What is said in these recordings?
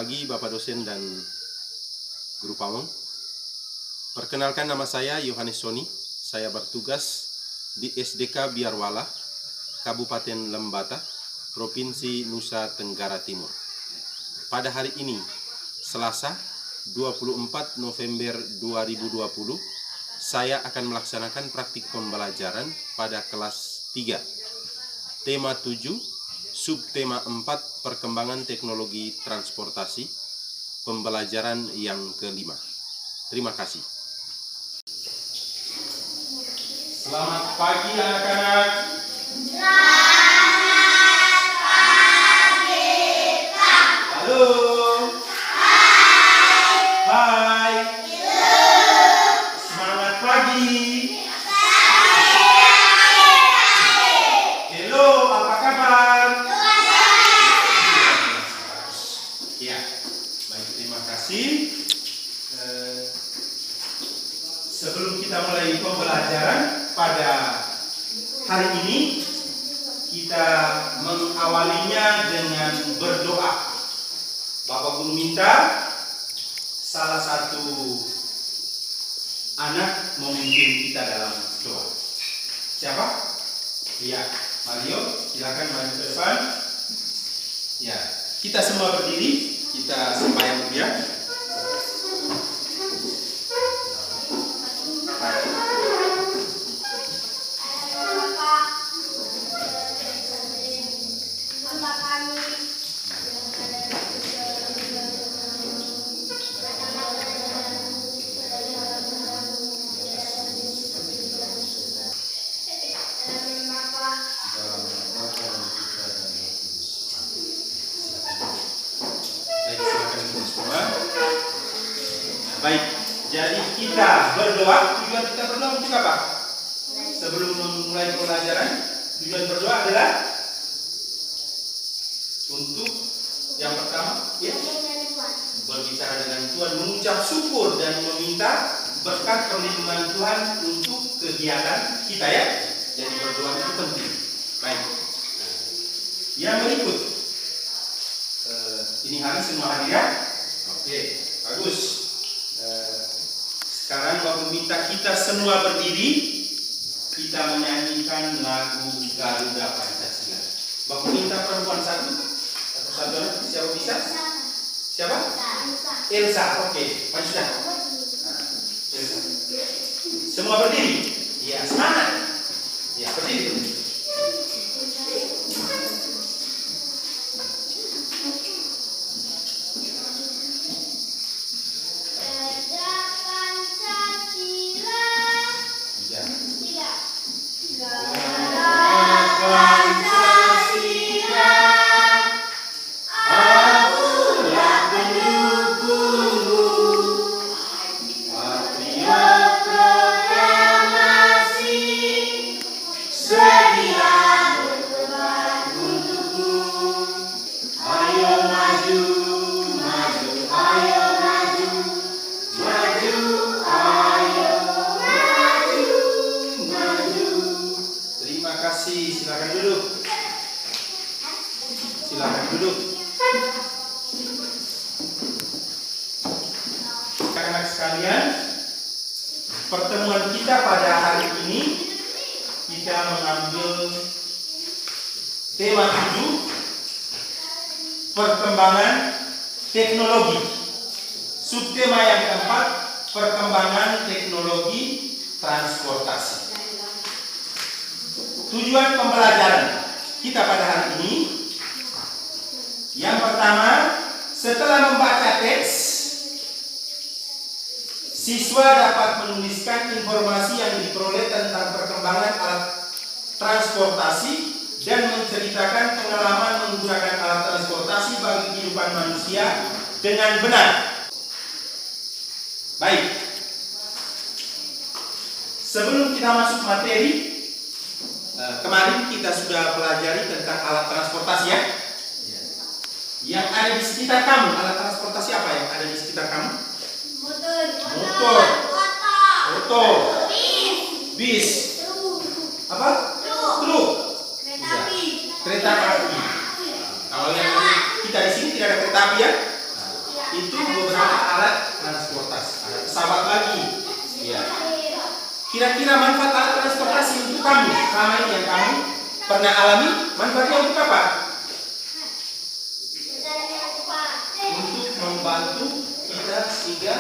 pagi Bapak dosen dan guru pawang. Perkenalkan, nama saya Yohanes Soni. Saya bertugas di SDK Biarwala, Kabupaten Lembata, Provinsi Nusa Tenggara Timur. Pada hari ini, Selasa 24 November 2020, saya akan melaksanakan praktik pembelajaran pada kelas 3. Tema 7, subtema 4, perkembangan teknologi transportasi, pembelajaran yang kelima. Terima kasih. Selamat pagi anak-anak. Selamat pagi, Pak. Halo. Hai. Hai. Halo. Semangat pagi. Halo, apa kabar? Ya, baik, terima kasih. Sebelum kita mulai pembelajaran pada hari ini, kita mengawalinya dengan berdoa. Bapak Guru minta salah satu anak memimpin kita dalam doa. Siapa? Iya, Mario, silakan maju ke depan. Ya, kita semua berdiri, kita sembahyang dulu ya. Baik, jadi kita berdoa. Tujuan kita berdoa untuk apa? Sebelum memulai pembelajaran, tujuan berdoa adalah untuk yang pertama, ya, berbicara dengan Tuhan, mengucap syukur dan meminta berkat perlindungan Tuhan untuk kegiatan kita, ya. Jadi berdoa itu penting. Baik. Yang berikut, ini hari semua hadir, ya. Oke, bagus. Sekarang Bapak minta kita semua berdiri, kita menyanyikan lagu Garuda Pancasila. Bapak minta perempuan satu anak, siapa bisa? Siapa? Elsa. Oke, maju dah. Elsa. Semua berdiri. Ya, semangat. Ya, berdiri. Silakan duduk. Anak-anak sekalian, pertemuan kita pada hari ini kita mengambil tema 7, perkembangan teknologi. Subtema yang keempat, perkembangan teknologi transportasi. Tujuan pembelajaran kita pada hari ini, yang pertama, setelah membaca teks, siswa dapat menuliskan informasi yang diperoleh tentang perkembangan alat transportasi dan menceritakan pengalaman menggunakan alat transportasi bagi kehidupan manusia dengan benar. Baik. Sebelum kita masuk materi, kemarin kita sudah pelajari tentang alat transportasi, ya. Yang ada di sekitar kamu, alat transportasi apa yang ada di sekitar kamu? Motor, bis, apa? Truk, kereta api. Kalau yang kita di sini tidak ada kereta api, ya. itu beberapa alat transportasi. Ada pesawat lagi. Ya. Kira-kira manfaat alat transportasi untuk kamu selama ini yang kamu pernah alami, manfaatnya untuk apa? Untuk membantu kita sehingga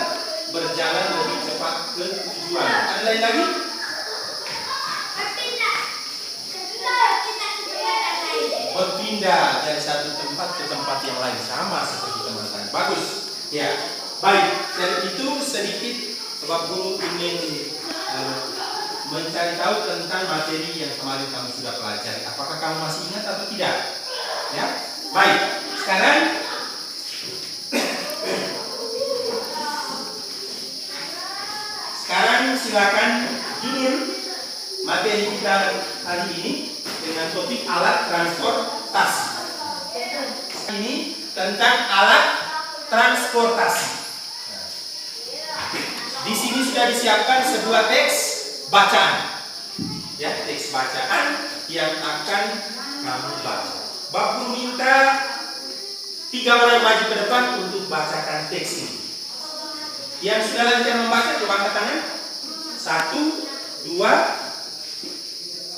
berjalan lebih cepat ke tujuan. Ada lain lagi? Berpindah dari satu tempat ke tempat yang lain, sama seperti teman-teman. Bagus. Ya. Baik. Dari itu sedikit Bapak Guru ingin mencari tahu tentang materi yang kemarin kamu sudah pelajari. Apakah kamu masih ingat atau tidak? Ya. Baik. Sekarang silakan judul materi kita hari ini dengan topik alat transportasi. Ini tentang alat transportasi. Di sini sudah disiapkan sebuah teks bacaan. Ya, teks bacaan yang akan kamu baca. Bapak Guru minta 3 orang maju ke depan untuk bacakan teks ini. Yang sudah lancar membaca, coba angkat tangan. 1, 2,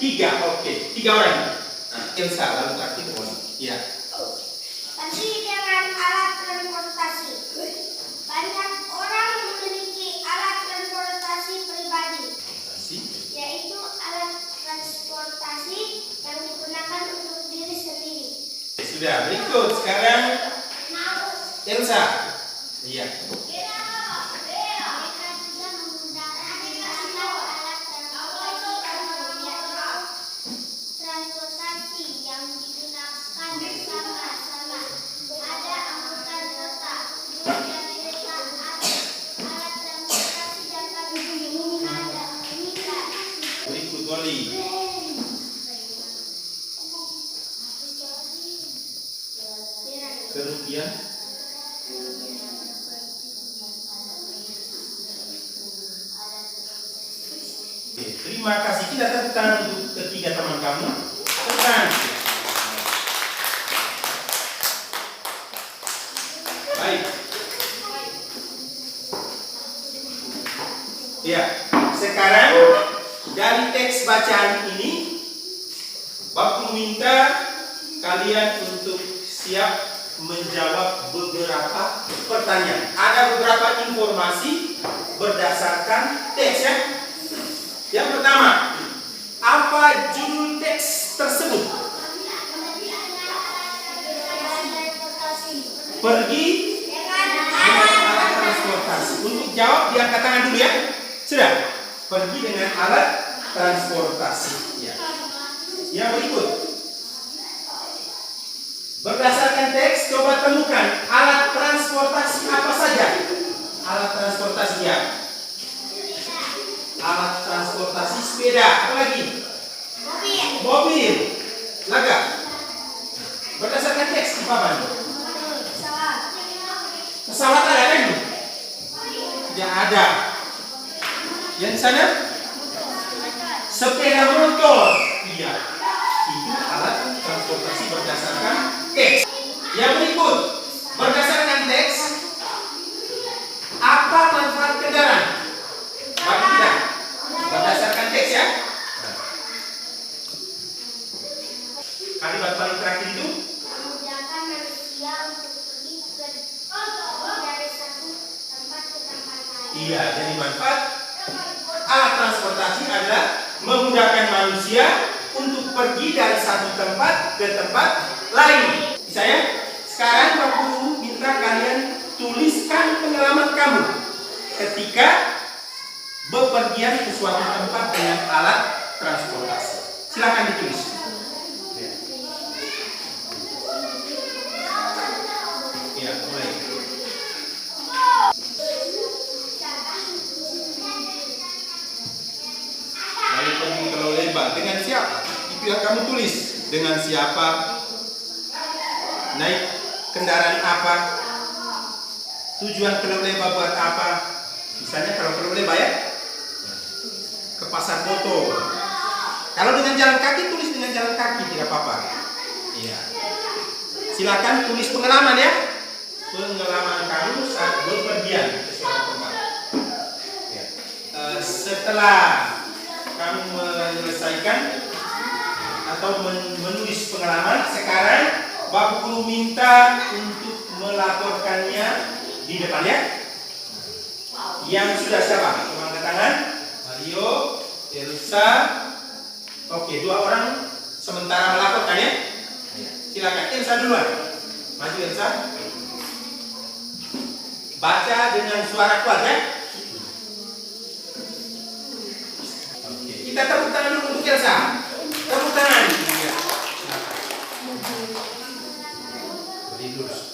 3. Oke, 3 orang. Nah, Elsa lalu aktif on. Ya. Pergi dengan alat transportasi. Banyak orang memiliki alat transportasi pribadi, yaitu alat transportasi yang digunakan untuk diri sendiri. Sudah, berikut sekarang Elsa. Iya. Berikut Wali. Kerugian. Oke, terima kasih. Kita tepuk tangan untuk ketiga teman kamu. Tenang. Baik. Ya, sekarang dari teks bacaan ini, Bapak minta kalian untuk siap menjawab beberapa pertanyaan. Ada beberapa informasi berdasarkan teks ya. Yang pertama, apa judul teks tersebut? Pergi dengan alat transportasi. Untuk jawab diangkat tangan dulu ya. Sudah. Pergi dengan alat transportasi. Ya. Yang berikut. Berdasarkan teks, coba temukan alat transportasi apa saja. Alat transportasi ya. Alat transportasi sepeda. Apa lagi? Mobil. Laga. Berdasarkan teks di papan. Pesawat ada kan? Tidak ada. Yang sana? Sepeda motor. Iya. Itu alat transportasi berdasarkan teks. Yang berikut, berdasarkan teks, apa manfaat kendaraan? Bagi kita. Berdasarkan teks ya. Kalimat paling terakhir itu memudahkan manusia untuk pergi dari satu tempat ke tempat lain. iya, jadi manfaat alat transportasi adalah memudahkan manusia untuk pergi dari satu tempat ke tempat lain. Bisa ya? Sekarang Pak Guru minta kalian tuliskan pengalaman kamu ketika bepergian ke suatu tempat dengan alat transportasi. Silakan ditulis. Ya, mulai. Lalu pergi ke Lembang dengan siapa? Itu yang kamu tulis. Dengan siapa? Naik kendaraan apa? Tujuan ke Lembang buat apa? Misalnya kalau ke Lembang ya, ke pasar foto. Kalau dengan jalan kaki, tulis dengan jalan kaki, tidak apa-apa. Iya. Silakan tulis pengalaman ya. pengalaman kamu saat berpergian ke suatu tempat. Ya. Setelah kamu menyelesaikan atau menulis pengalaman, sekarang Bapak Guru minta untuk melaporkannya di depan ya. Yang sudah siapa? Coba angkat tangan. Mario, Elsa. Oke, 2 orang sementara melaporkan ya. Silakan Elsa duluan. Maju Elsa. Baca dengan suara kuat ya. Oke, kita tepuk tangan dulu untuk Elsa. Tepuk tangan. Iya. Beri lurus.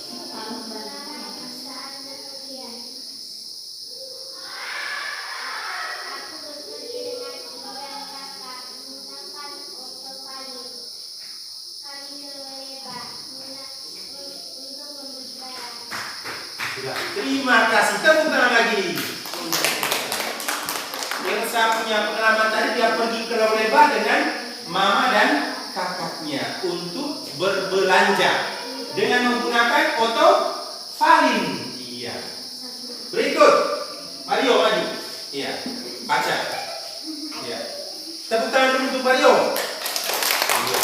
Terima kasih. Tepuk tangan lagi. Elsa punya pengalaman tadi, dia pergi ke Loreba dengan mama dan kakaknya untuk berbelanja dengan menggunakan otovalin. Iya. Berikut, Mario maju. Iya. Baca. Iya. Tepuk tangan dulu untuk Mario. Iya.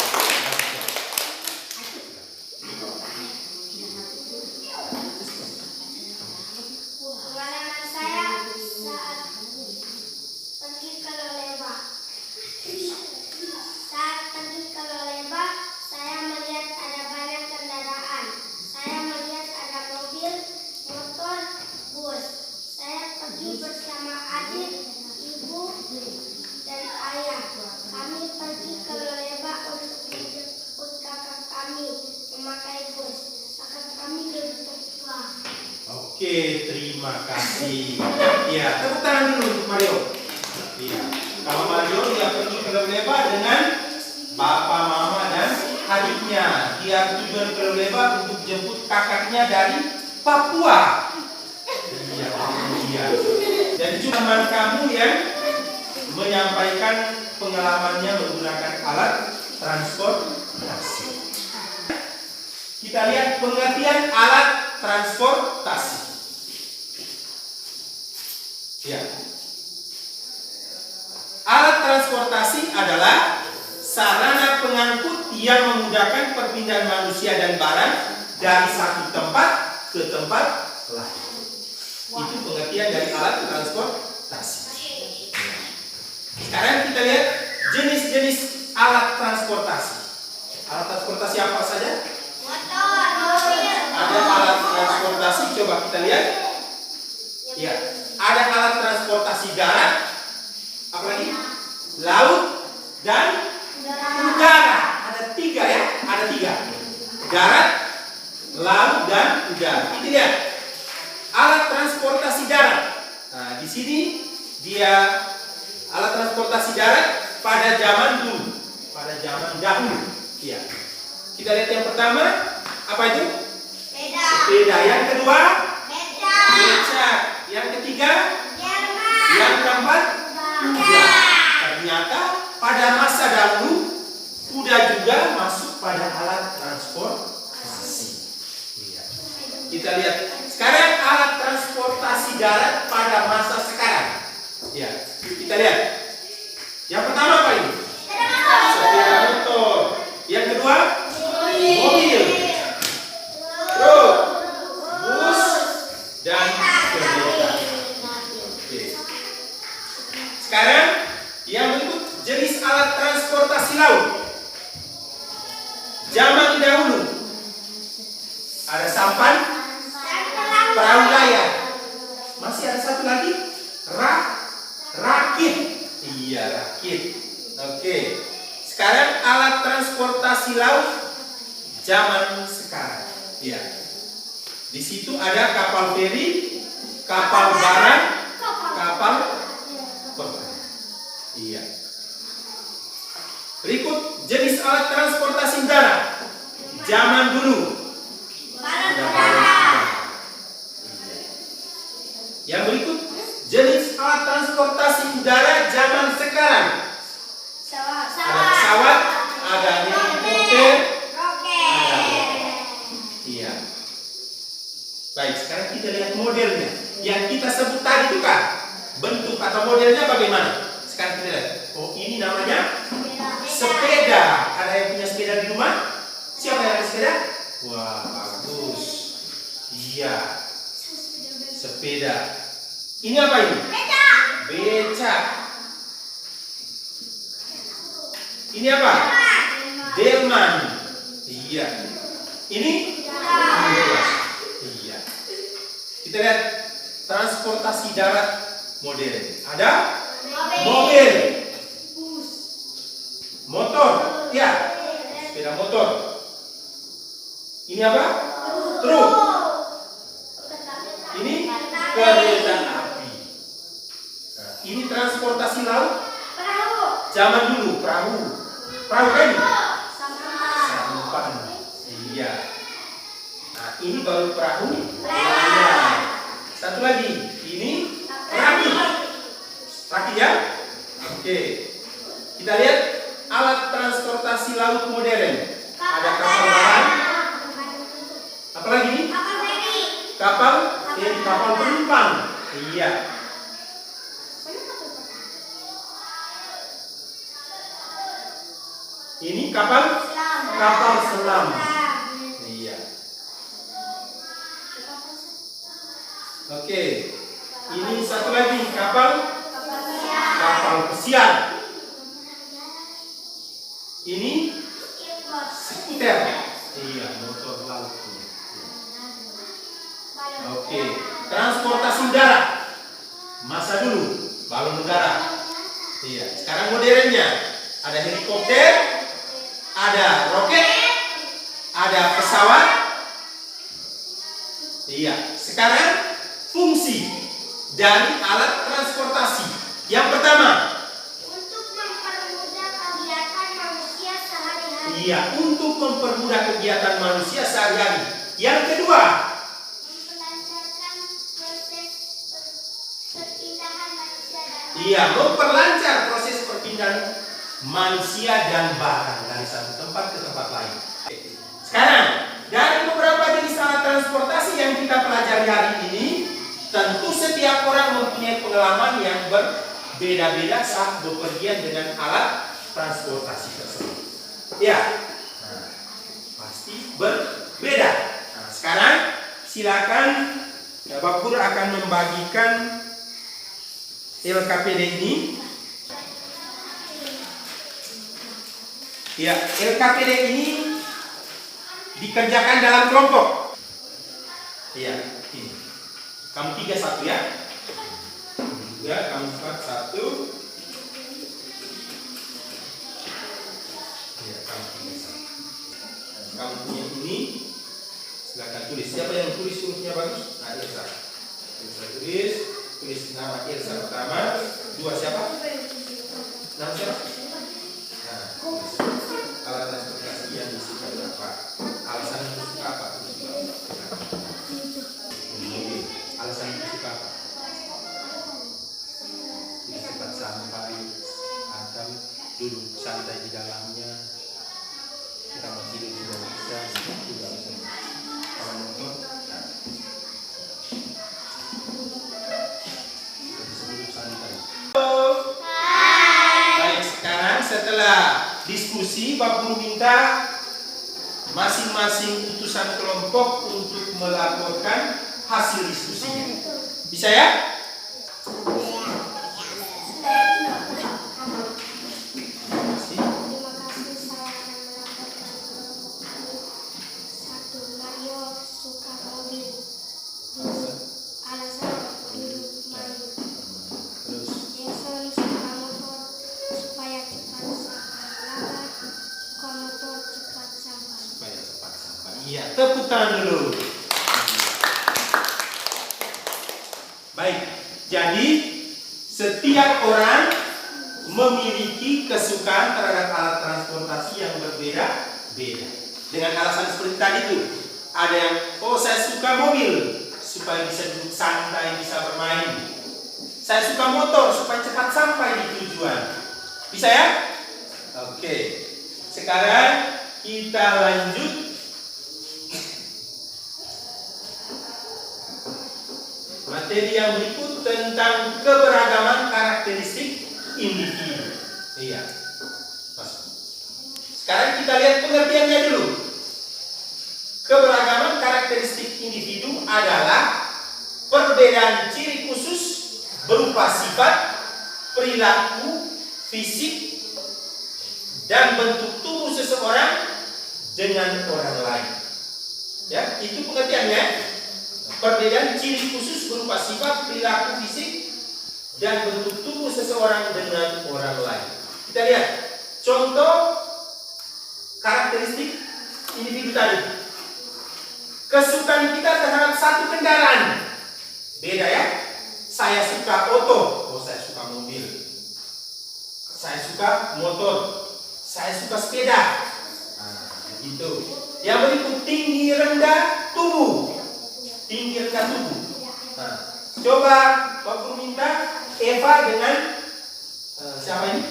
Pengalaman saya saat pergi ke Loleba. Saat pergi ke Loleba, saya melihat ada banyak kendaraan. Saya melihat ada mobil, motor, bus. Saya pergi bersama adik, ibu, dan ayah. Kami pergi ke Loleba untuk menjemput kakak kami memakai bus. Kakak kami lebih tua. Oke, terima kasih. Ya, tepuk tangan dulu untuk Mario. Iya. Kalau Mario dia pergi ke Loleba dengan bapak, mama dan adiknya. Dia tujuan ke Loleba untuk jemput kakaknya dari Papua. Iya, iya. Dan cuma kamu yang menyampaikan pengalamannya menggunakan alat transportasi. Kita lihat pengertian alat transportasi. Ya. Alat transportasi adalah sarana pengangkut yang memudahkan perpindahan manusia dan barang dari satu tempat ke tempat lain. Itu pengertian dari alat transportasi. Sekarang kita lihat jenis-jenis alat transportasi. Alat transportasi apa saja? Motor, mobil. Ada alat transportasi, coba kita lihat. Ya, ada alat transportasi darat, apalagi laut dan udara. Ada 3 ya, ada 3. Darat, laut dan udara. Kita lihat alat transportasi darat. Nah, di sini dia alat transportasi darat pada zaman dulu, pada zaman dahulu. Ya. Kita lihat yang pertama, apa itu? Sepeda. Sepeda. Yang kedua, Becak. becak. Yang ketiga, Jerman. yang keempat, kuda. Ternyata pada masa dahulu kuda juga masuk pada alat transportasi. Iya. Kita lihat sekarang alat transportasi darat pada masa sekarang. Ya, kita lihat. Yang pertama apa ini? Sepeda motor. Yang kedua, mobil, truk, bus, dan kereta. Oke. Sekarang yang berikut jenis alat transportasi laut. Zaman dahulu ada sampan, perahu layar. Masih ada satu lagi, rakit. Iya, rakit. Oke. Sekarang alat transportasi laut zaman sekarang. Iya. Di situ ada kapal feri, kapal barang, kapal beban. Iya. Berikut jenis alat transportasi darat zaman dulu. Ada balon udara. Yang berikut jenis alat transportasi udara zaman sekarang. Ada pesawat, ada helikopter, ada. Iya. Ini namanya sepeda. Ada yang punya sepeda di rumah? Siapa yang ada sepeda? Wah, bagus. Iya, sepeda. Ini apa ini? Becak. Ini apa? Delman. Iya. Ini? Kuda. Iya. Kita lihat transportasi darat modern. Ada? Mobil. Motor. Ya. Sepeda motor. Ini apa? Truk. Ini kereta api. Nah, ini transportasi laut. Zaman dulu perahu. Perahu kan? Sampan. Iya. Nah, ini baru perahu. Layar. Satu lagi. Ini raki. Raki ya? Oke. Kita lihat alat transportasi laut modern. Ada kapal barang. Apa lagi? Kapal penumpang. Iya. Ini kapal selam. Iya. Oke. Ini satu lagi kapal pesiar. Ini skuter. Iya, motor laut. Oke. Transportasi udara. Masa dulu balon udara. Iya. Sekarang modernnya ada helikopter, ada roket, ada pesawat. Iya. Sekarang fungsi dari alat transportasi. Yang pertama, Untuk mempermudah kegiatan manusia sehari-hari. iya, untuk mempermudah kegiatan manusia sehari-hari. Yang kedua, Melancarkan proses perpindahan manusia dan iya, memperlancar proses perpindahan manusia dan barang dari satu tempat ke tempat lain. Sekarang, dari beberapa jenis alat transportasi yang kita pelajari hari ini, tentu setiap orang mempunyai pengalaman yang berbeda-beda saat bepergian dengan alat transportasi tersebut. Ya, nah, pasti berbeda. Nah, sekarang silakan Bapak Guru akan membagikan LKPD ini. Ya, LKPD ini dikerjakan dalam kelompok. Iya, ini. Kamu 3 1 ya. 3, kamu 4 1. Iya, kamu 3 1. Kamu punya ini. Silakan tulis. Siapa yang tulis hurufnya bagus? Nah, Elsa. Elsa tulis nama Elsa pertama. 2 siapa? Nama siapa? Nah, tulis. Alat transportasi yang disukai apa? Alasan suka apa? Alasan suka apa? Cepat sampai atau duduk santai di dalamnya. Kita mau tidur juga bisa, juga bisa. Kalau motor, bisa duduk santai. Baik, sekarang setelah diskusi, Bapak Guru minta masing-masing utusan kelompok untuk melaporkan hasil diskusinya. Bisa ya? Terima kasih, saya akan melaporkan satu. Mario suka mobil. Alasan duduk malu. Terus Jason suka motor supaya cepat sampai lambat. Komuter cepat sampai. supaya cepat sampai. Iya, tepuk tangan dulu. Baik, jadi setiap orang memiliki kesukaan terhadap alat transportasi yang berbeda-beda. Dengan alasan seperti tadi itu, ada yang, oh saya suka mobil supaya bisa duduk santai, bisa bermain. Saya suka motor supaya cepat sampai di tujuan. Bisa ya? Oke. Sekarang kita lanjut. Materi yang berikut tentang keberagaman karakteristik individu. Iya. Masuk. Sekarang kita lihat pengertiannya dulu. Keberagaman karakteristik individu adalah perbedaan ciri khusus berupa sifat, perilaku, fisik, dan bentuk tubuh seseorang dengan orang lain. Ya, itu pengertiannya. Perbedaan ciri khusus berupa sifat, perilaku, fisik, dan bentuk tubuh seseorang dengan orang lain. Kita lihat contoh karakteristik individu tadi. Kesukaan kita terhadap satu kendaraan beda ya. Saya suka oto, oh saya suka mobil. Saya suka motor, saya suka sepeda. Nah, gitu. Yang berikut tinggi rendah tubuh. Tinggi rendah tubuh. Nah, coba Pak Guru minta Eva dengan siapa ini?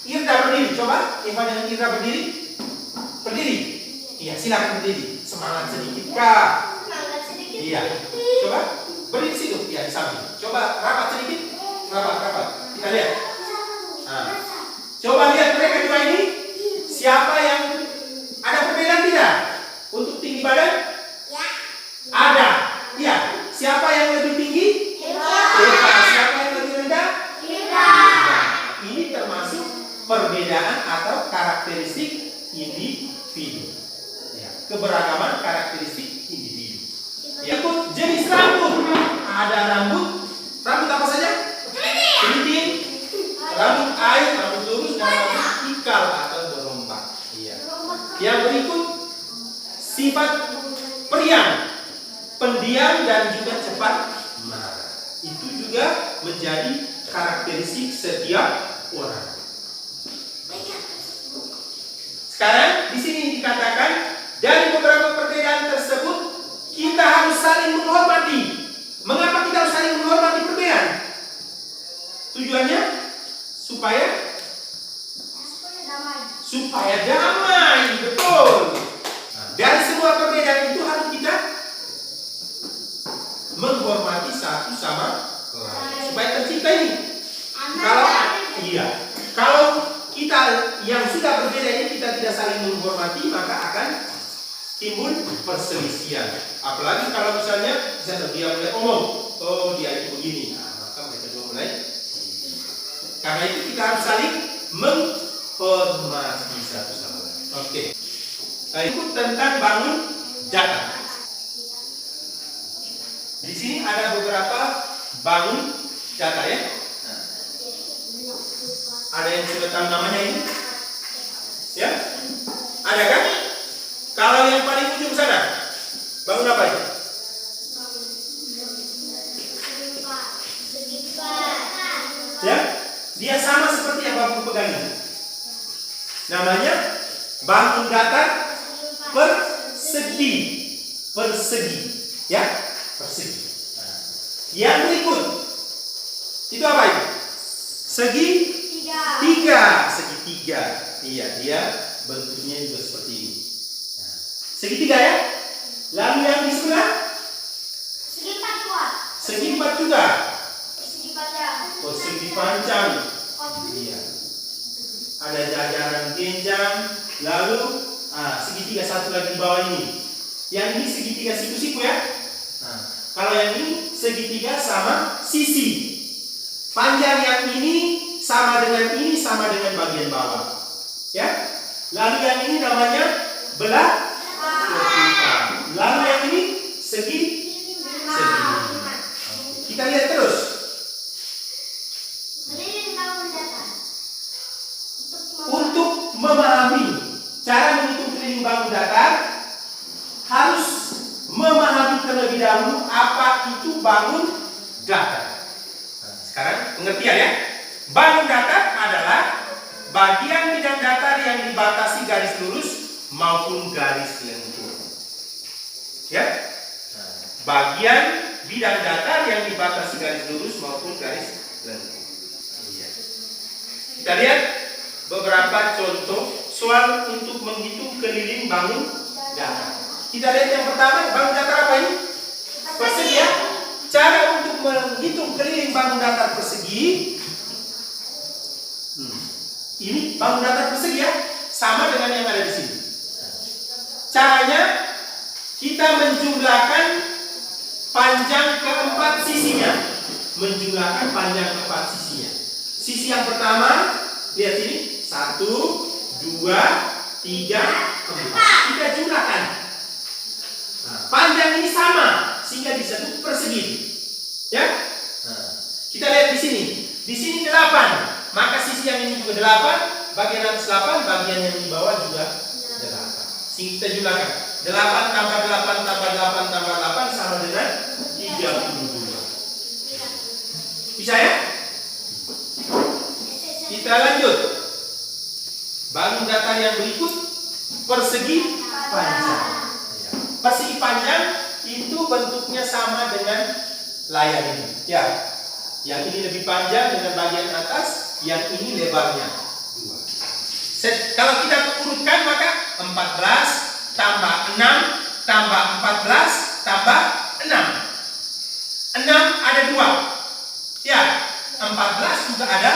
Irda berdiri. Coba Eva dengan Irda berdiri. Berdiri. Iya, silakan berdiri. Semangat sedikit kah? Semangat sedikit. Iya. Coba berdiri situ. Iya, di samping. Coba rapat sedikit. Rapat. Kita lihat. Nah, coba lihat mereka dua ini. Siapa yang ada perbedaan tidak? Untuk tinggi badan? Ya. Ada. Iya. Siapa yang lebih tinggi? Eva. Siapa yang lebih rendah? Nah, ini termasuk perbedaan atau karakteristik individu. Ya, keberagaman karakteristik individu. Ya, jenis rambut. Ada rambut apa saja? Keriting, rambut air, rambut lurus, dan rambut ikal atau berombak. Iya. Yang berikut sifat periang, pendiam dan juga cepat marah. Itu juga menjadi karakteristik setiap orang. Sekarang di sini dikatakan dari beberapa perbedaan tersebut kita harus saling menghormati. Mengapa kita harus saling menghormati perbedaan? Tujuannya supaya damai, betul. Dari semua perbedaan itu harus kita menghormati satu sama lain supaya tercipta ini. Kalau kita yang sudah berbeda ini kita tidak saling menghormati, maka akan timbul perselisihan. Apalagi kalau misalnya dia mulai omong, oh dia itu begini, maka mereka juga mulai. Karena itu kita harus saling menghormati satu sama lain. Oke. Itu tentang bangun datar. Di sini ada beberapa bangun datar ya. Ada yang sudah tahu namanya ini? Ya? Ada kan? Kalau yang paling ujung sana, bangun apa itu? Ya? Dia sama seperti yang Bapak pegang ini. Namanya bangun datar persegi. Ya? Persegi. Nah. Yang berikut itu apa itu? Segitiga. Iya, dia bentuknya juga seperti ini. Nah, segitiga ya. Lalu yang di sebelah? Segi empat juga. Oh, segi panjang. Iya. Ada jajaran genjang. Lalu segitiga satu lagi di bawah ini. Yang ini segitiga siku-siku ya. Nah, kalau yang ini segitiga sama sisi. Panjang yang ini sama dengan bagian bawah. Ya. Lalu yang ini namanya belah ketiga. Lalu yang ini segi. Kita lihat terus. Untuk memahami cara menghitung keliling bangun datar, harus memahami terlebih dahulu apa itu bangun datar. Sekarang pengertian ya. Bangun datar adalah bagian bidang datar yang dibatasi garis lurus maupun garis lengkung. Ya. Bagian bidang datar yang dibatasi garis lurus maupun garis lengkung. Iya. Kita lihat beberapa contoh soal untuk menghitung keliling bangun datar. Kita lihat yang pertama, bangun datar apa ini? Persegi ya. Cara untuk menghitung keliling bangun datar persegi, Ini bangun datar persegi ya, sama dengan yang ada di sini. Caranya kita menjumlahkan panjang keempat sisinya. Menjumlahkan panjang keempat sisinya. Sisi yang pertama, lihat ini, 1, 2, 3, 4. Kita jumlahkan. Nah, panjang ini sama sehingga disebut persegi. Ya? Nah, kita lihat di sini. Di sini 8. Maka sisi yang ini juga 8, bagian atas 8, bagian yang di bawah juga 8. Sehingga kita jumlahkan 8 tambah 8 tambah 8 tambah 8 sama dengan 32. Bisa ya? Kita lanjut. Bangun datar yang berikut, persegi panjang. Persegi panjang itu bentuknya sama dengan layar ini. Ya. Yang ini lebih panjang dengan bagian atas, yang ini lebarnya 2. Kalau kita urutkan maka 14 tambah 6 tambah 14 tambah 6. 6 ada 2. Ya, 14 juga ada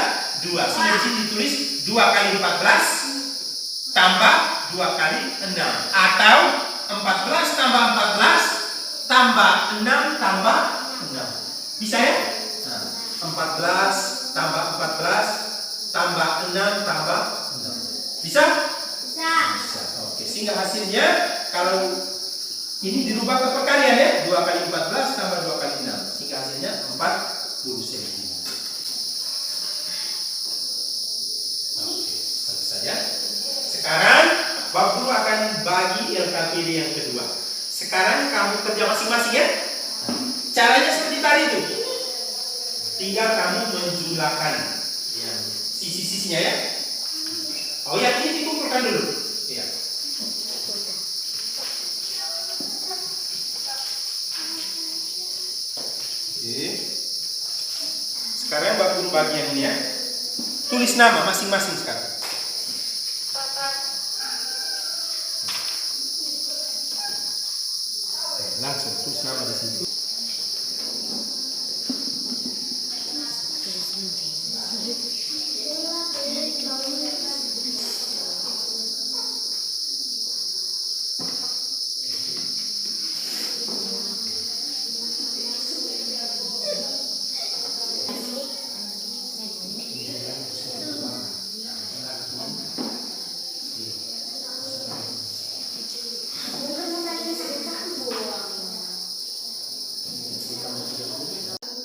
2. Sehingga di sini ditulis 2 kali 14 tambah 2 kali 6. Atau 14 tambah 14 tambah 6 tambah 6. Bisa ya? 14 tambah 14 tambah 6 tambah 6. Bisa? Bisa. Bisa. Oke, sehingga hasilnya kalau ini dirubah ke perkalian ya, 2 kali 14 tambah 2 kali 6. Sehingga hasilnya 40 cm. Oke, selesai ya. Sekarang Bapak Guru akan bagi LKPD yang kedua. Sekarang kamu kerja masing-masing ya. Caranya seperti tadi itu. Tinggal kamu menjumlahkan yang sisi-sisinya ya. Oh ya, ini dikumpulkan dulu. Ya. Oke. Sekarang Bapak Guru bagian ini ya. Tulis nama masing-masing sekarang. Langsung tulis nama di situ.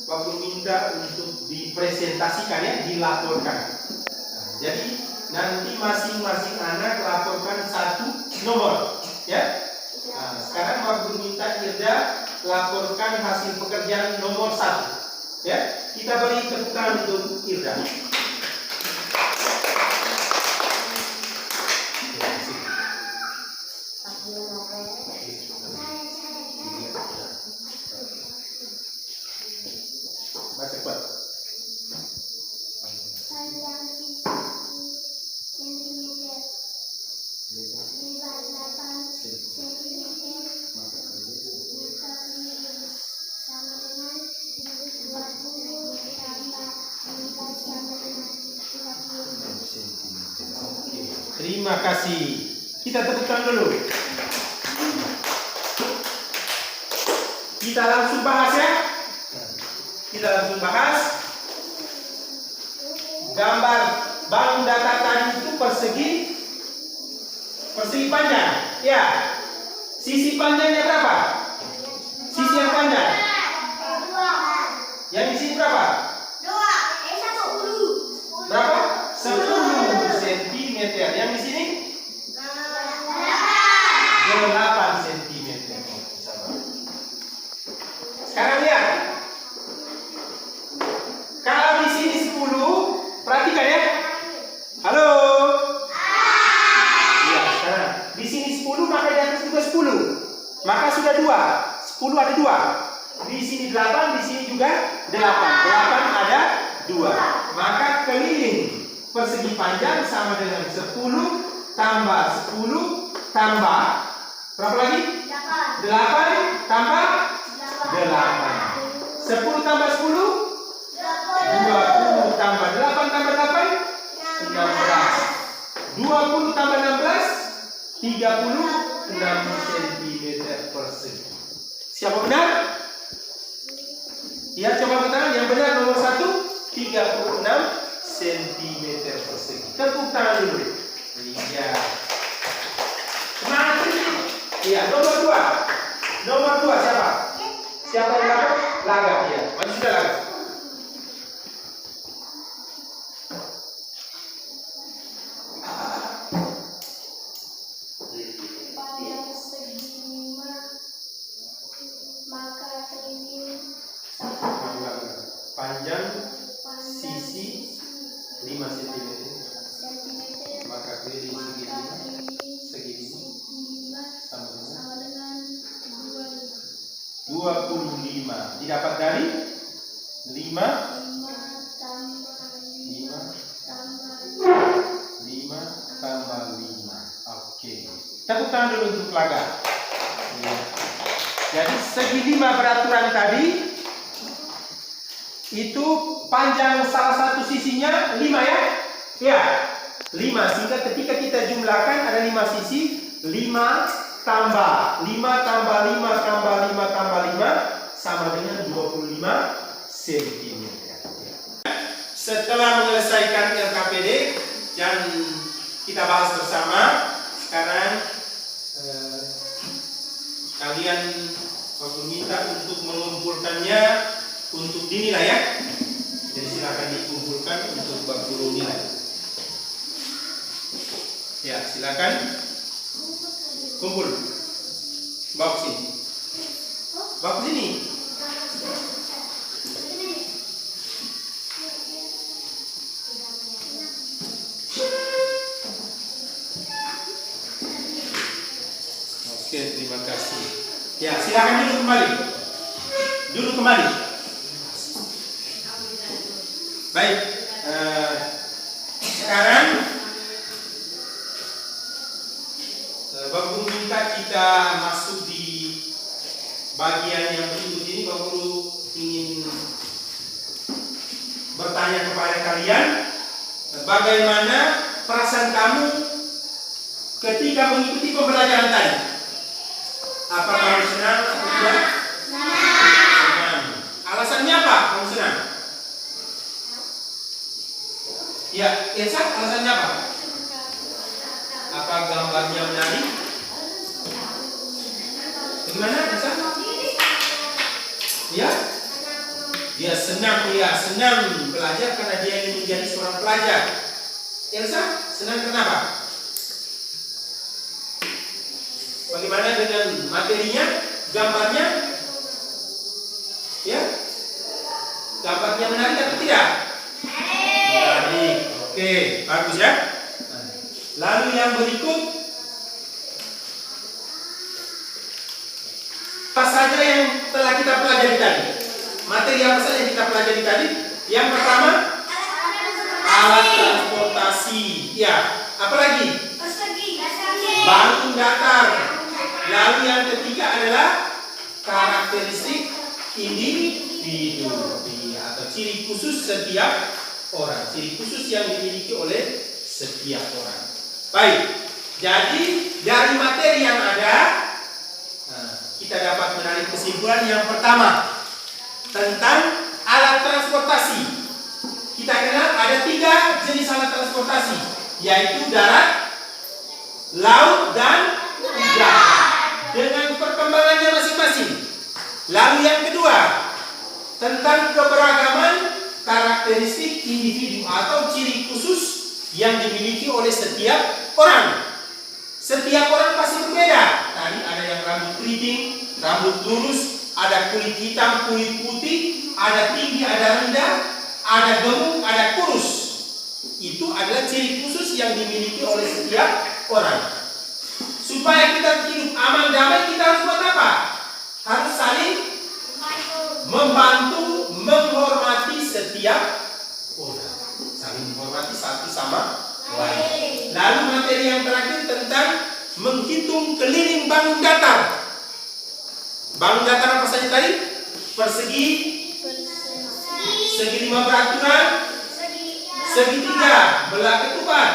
Bapak minta untuk dipresentasikan ya, dilaporkan. Nah, jadi nanti masing-masing anak laporkan 1 nomor, ya. Nah, sekarang Bapak minta Irda laporkan hasil pekerjaan nomor 1, ya. Kita beri tepuk tangan untuk Irda. Baca cepat. Panjang sisi sentimeter, lebar 8 sentimeter, maka sama dengan 20 tambah 15 sama dengan 30. Terima kasih. Kita tepuk tangan dulu. Kita langsung bahas ya. Kita langsung bahas. Gambar bangun datar tadi itu persegi panjang. Ya. Sisi panjangnya berapa? Sisi yang panjang. 2. Yang di sini berapa? 1. Berapa? 10 cm. Yang di sini 8 cm. Sekarang lihat. Kalau di sini 10, perhatikan ya. Halo. Iya, sekarang di sini 10 maka di atas juga 10. Maka sudah 2. 10 ada 2. Di sini 8, di sini juga 8. 8 ada 2. Maka keliling persegi panjang sama dengan 10 tambah 10 tambah berapa lagi? 8 tambah 8. 10 tambah 10 20 tambah 8 tambah 8 13. 20 tambah 16, 36 cm persegi. Siapa benar? Ya, coba bertangan. Yang benar nomor 1, 36 cm persegi. Tepuk tangan dulu. Iya. Semangat ini. Iya, nomor 2. Nomor 2 siapa? Siapa yang dapat? Lagak, ya. Maju sudah Lagak. Panjang segi 5, maka keliling Panjang sisi 5 cm, maka keliling segi 5 sama dengan 25. Didapat dari 5 tambah 5. Oke. Tepuk tangan dulu untuk Laga. Ya. Jadi segi 5 beraturan tadi itu panjang salah satu sisinya 5 ya? Ya. 5, sehingga ketika kita jumlahkan ada 5 sisi, 5 tambah 5 tambah 5 tambah 5 tambah 5 sama dengan 25 cm. Setelah menyelesaikan LKPD yang kita bahas bersama, sekarang kalian aku minta untuk mengumpulkannya untuk dinilai ya. Jadi silakan dikumpulkan untuk bab guru nilai. Ya, silakan kumpul. Bawa ke sini. Bawa ke sini. Oke, terima kasih. Ya, silakan duduk kembali. Duduk kembali. Baik. Sekarang Bapak Guru minta kita masuk di bagian yang berikut ini. Bapak Guru ingin bertanya kepada kalian, bagaimana perasaan kamu ketika mengikuti pembelajaran tadi? Apakah kamu senang atau tidak? Senang. Alasannya apa kamu senang? Ya, Elsa, alasannya apa? Apa gambarnya menarik? Bagaimana, Elsa? Ya? Dia senang, senang belajar karena dia ingin menjadi seorang pelajar. Elsa, senang kenapa? Bagaimana dengan materinya, gambarnya? Ya? Gambarnya menarik atau tidak? Menarik. Oke, bagus ya. Lalu yang berikut, apa saja yang telah kita pelajari tadi? Materi apa saja yang kita pelajari tadi? Yang pertama, alat transportasi. Ya, apa lagi? Bangun datar. Lalu yang ketiga adalah karakteristik individu atau ciri khusus setiap orang. Ciri khusus yang dimiliki oleh setiap orang. Baik, jadi dari materi yang ada, kita dapat menarik kesimpulan yang pertama tentang alat transportasi. Kita kenal ada 3 jenis alat transportasi, yaitu darat, laut, dan udara, dengan perkembangannya masing-masing. Lalu yang kedua, tentang keberagaman karakteristik individu atau ciri khusus yang dimiliki oleh setiap orang. Setiap orang pasti berbeda. Tadi ada yang rambut keriting, rambut lurus, ada kulit hitam, kulit putih, ada tinggi, ada rendah, ada gemuk, ada kurus. Itu adalah ciri khusus yang dimiliki oleh setiap orang. Supaya kita hidup aman damai, kita harus buat apa? Harus saling membantu, menghormati setiap orang. Saling menghormati satu sama lain. Lalu materi yang terakhir tentang menghitung keliling bangun datar. Bangun datar apa saja tadi? Persegi, segi 5 beraturan, segi 3 belah ketupat.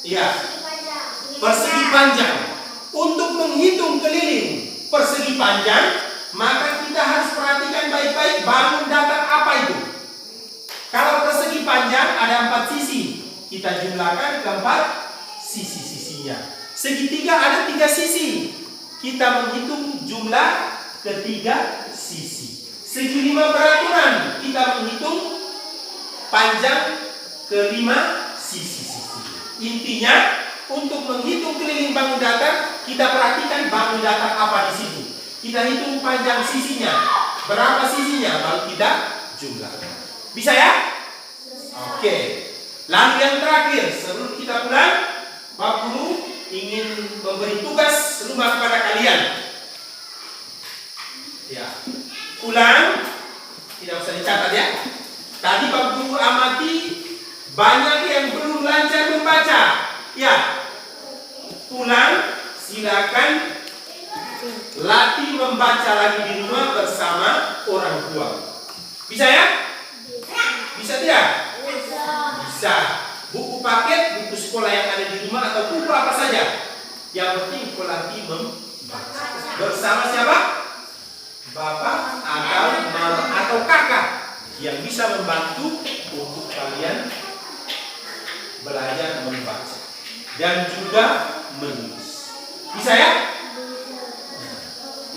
Iya, Panjang. persegi panjang. Untuk menghitung keliling persegi panjang, maka kita harus perhatikan baik-baik bangun datar apa itu. Kalau persegi panjang ada 4 sisi, kita jumlahkan ke 4 sisi-sisinya. Segitiga ada 3 sisi, kita menghitung jumlah ketiga sisi. Segi 5 beraturan, kita menghitung panjang ke 5 sisi-sisi. Intinya, untuk menghitung keliling bangun datar, kita perhatikan bangun datar apa di situ. Kita hitung panjang sisinya, berapa sisinya, baru kita jumlahkan. Bisa ya? Oke. Lalu yang terakhir, sebelum kita pulang, Pak Guru ingin memberi tugas rumah kepada kalian. Ya, pulang, tidak usah dicatat ya. Tadi Pak Guru amati banyak yang belum lancar membaca. Ya, pulang silakan latih membaca lagi di rumah bersama orang tua. Bisa ya? Bisa tidak? Bisa. Buku paket, buku sekolah yang ada di rumah atau buku apa saja. Yang penting latih membaca. Bersama siapa? Bapak atau mama atau kakak yang bisa membantu untuk kalian belajar membaca dan juga menulis. Bisa ya?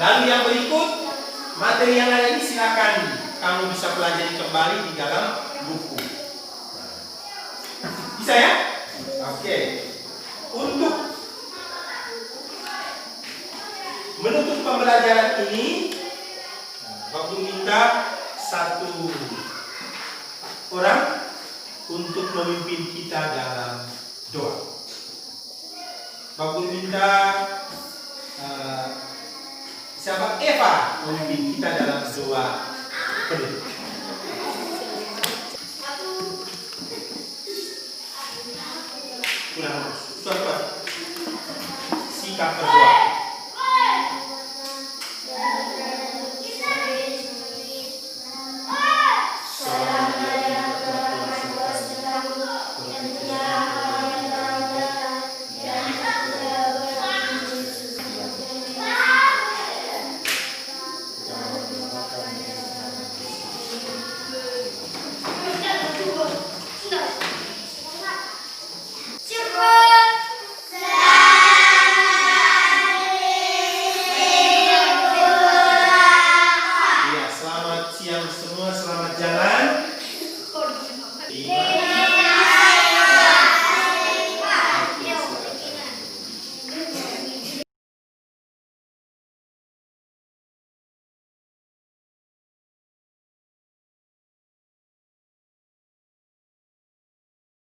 Lalu yang berikut, materi yang ada ini silakan kamu bisa pelajari kembali di dalam buku. Bisa ya? Oke. Untuk menutup pembelajaran ini, Bapak minta satu orang untuk memimpin kita dalam doa. Bapak minta siapa? Eva memimpin kita dalam doa penutup. Pulang, sikap berdoa.